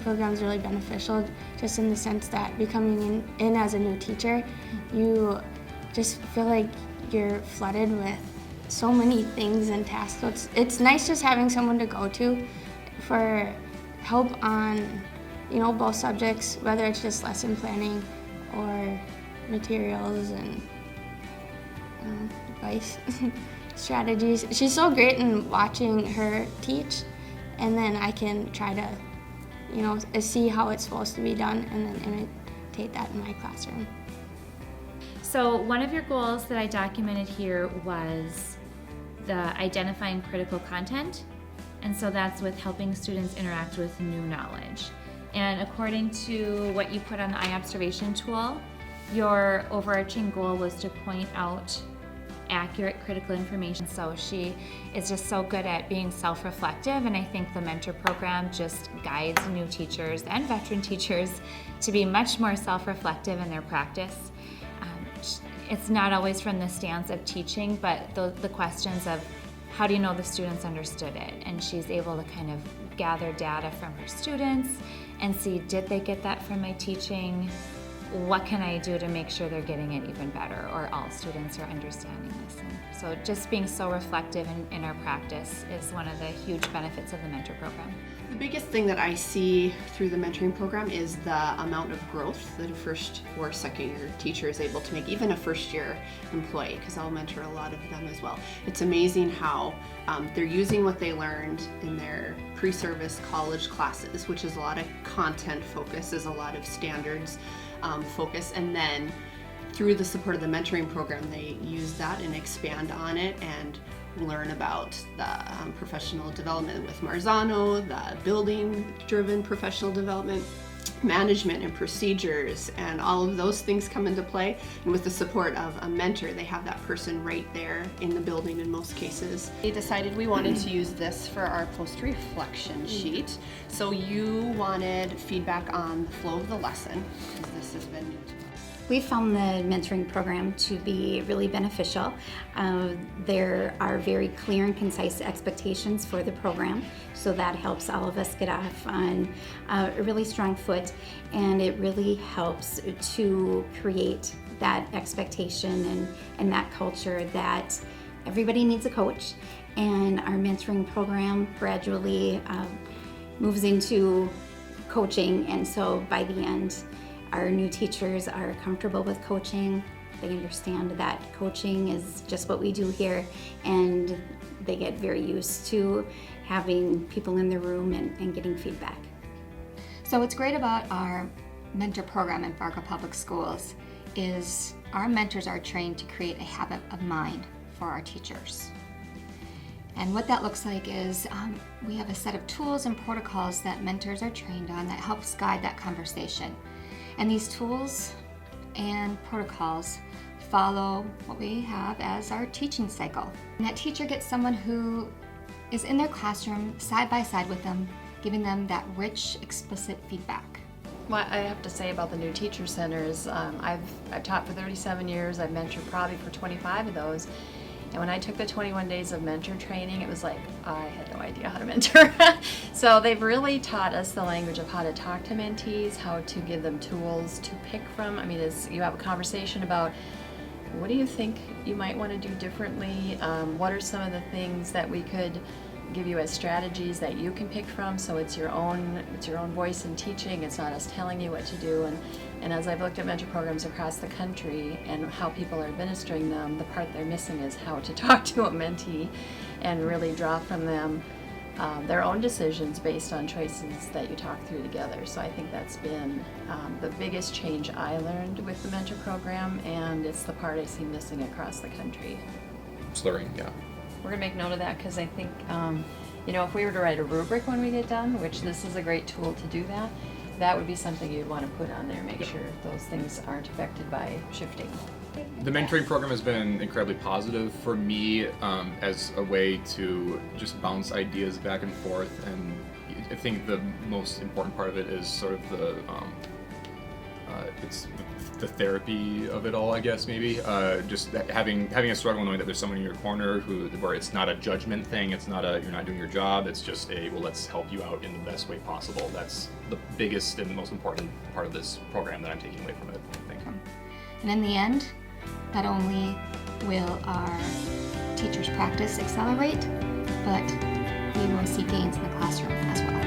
program is really beneficial, just in the sense that becoming in as a new teacher, you just feel like you're flooded with so many things and tasks. So it's nice just having someone to go to for help on, both subjects, whether it's just lesson planning or materials and advice, strategies. She's so great in watching her teach, and then I can try to, see how it's supposed to be done and then imitate that in my classroom. So one of your goals that I documented here was the identifying critical content, and so that's with helping students interact with new knowledge. And according to what you put on the eye observation tool, your overarching goal was to point out accurate critical information. So she is just so good at being self-reflective, and I think the mentor program just guides new teachers and veteran teachers to be much more self-reflective in their practice. It's not always from the stance of teaching, but the questions of how do you know the students understood it? And she's able to kind of gather data from her students and see, did they get that from my teaching? What can I do to make sure they're getting it even better, or all students are understanding this? And so just being so reflective in our practice is one of the huge benefits of the mentor program. The biggest thing that I see through the mentoring program is the amount of growth that a first or second year teacher is able to make, even a first year employee, because I'll mentor a lot of them as well. It's amazing how they're using what they learned in their pre-service college classes, which is a lot of content focus, is a lot of standards focus, and then through the support of the mentoring program, they use that and expand on it and learn about the professional development with Marzano, the building-driven professional development, management and procedures, and all of those things come into play. And with the support of a mentor, they have that person right there in the building in most cases. We decided we wanted to use this for our post-reflection sheet. So you wanted feedback on the flow of the lesson, because this has been new to us. We found the mentoring program to be really beneficial. There are very clear and concise expectations for the program, so that helps all of us get off on a really strong foot, and it really helps to create that expectation and that culture that everybody needs a coach, and our mentoring program gradually moves into coaching, and so by the end, our new teachers are comfortable with coaching. They understand that coaching is just what we do here, and they get very used to having people in the room and getting feedback. So what's great about our mentor program in Fargo Public Schools is our mentors are trained to create a habit of mind for our teachers. And what that looks like is we have a set of tools and protocols that mentors are trained on that helps guide that conversation. And these tools and protocols follow what we have as our teaching cycle. And that teacher gets someone who is in their classroom side by side with them, giving them that rich, explicit feedback. What I have to say about the New Teacher Center is I've taught for 37 years, I've mentored probably for 25 of those. And when I took the 21 days of mentor training, it was like, I had no idea how to mentor. So they've really taught us the language of how to talk to mentees, how to give them tools to pick from. I mean, you have a conversation about, what do you think you might want to do differently? What are some of the things that we could give you as strategies that you can pick from, so it's your own voice in teaching. It's not us telling you what to do. And as I've looked at mentor programs across the country and how people are administering them, the part they're missing is how to talk to a mentee and really draw from them their own decisions based on choices that you talk through together. So I think that's been the biggest change I learned with the mentor program, and it's the part I see missing across the country. Slurring, yeah. We're going to make note of that, because I think, if we were to write a rubric when we get done, which this is a great tool to do that, that would be something you'd want to put on there, make sure those things aren't affected by shifting. The mentoring program has been incredibly positive for me as a way to just bounce ideas back and forth, and I think the most important part of it is sort of the it's the therapy of it all, I guess, maybe. Just having a struggle, knowing that there's someone in your corner where it's not a judgment thing, it's not you're not doing your job, it's just well, let's help you out in the best way possible. That's the biggest and most important part of this program that I'm taking away from it, I think. And in the end, not only will our teachers' practice accelerate, but we will see gains in the classroom as well.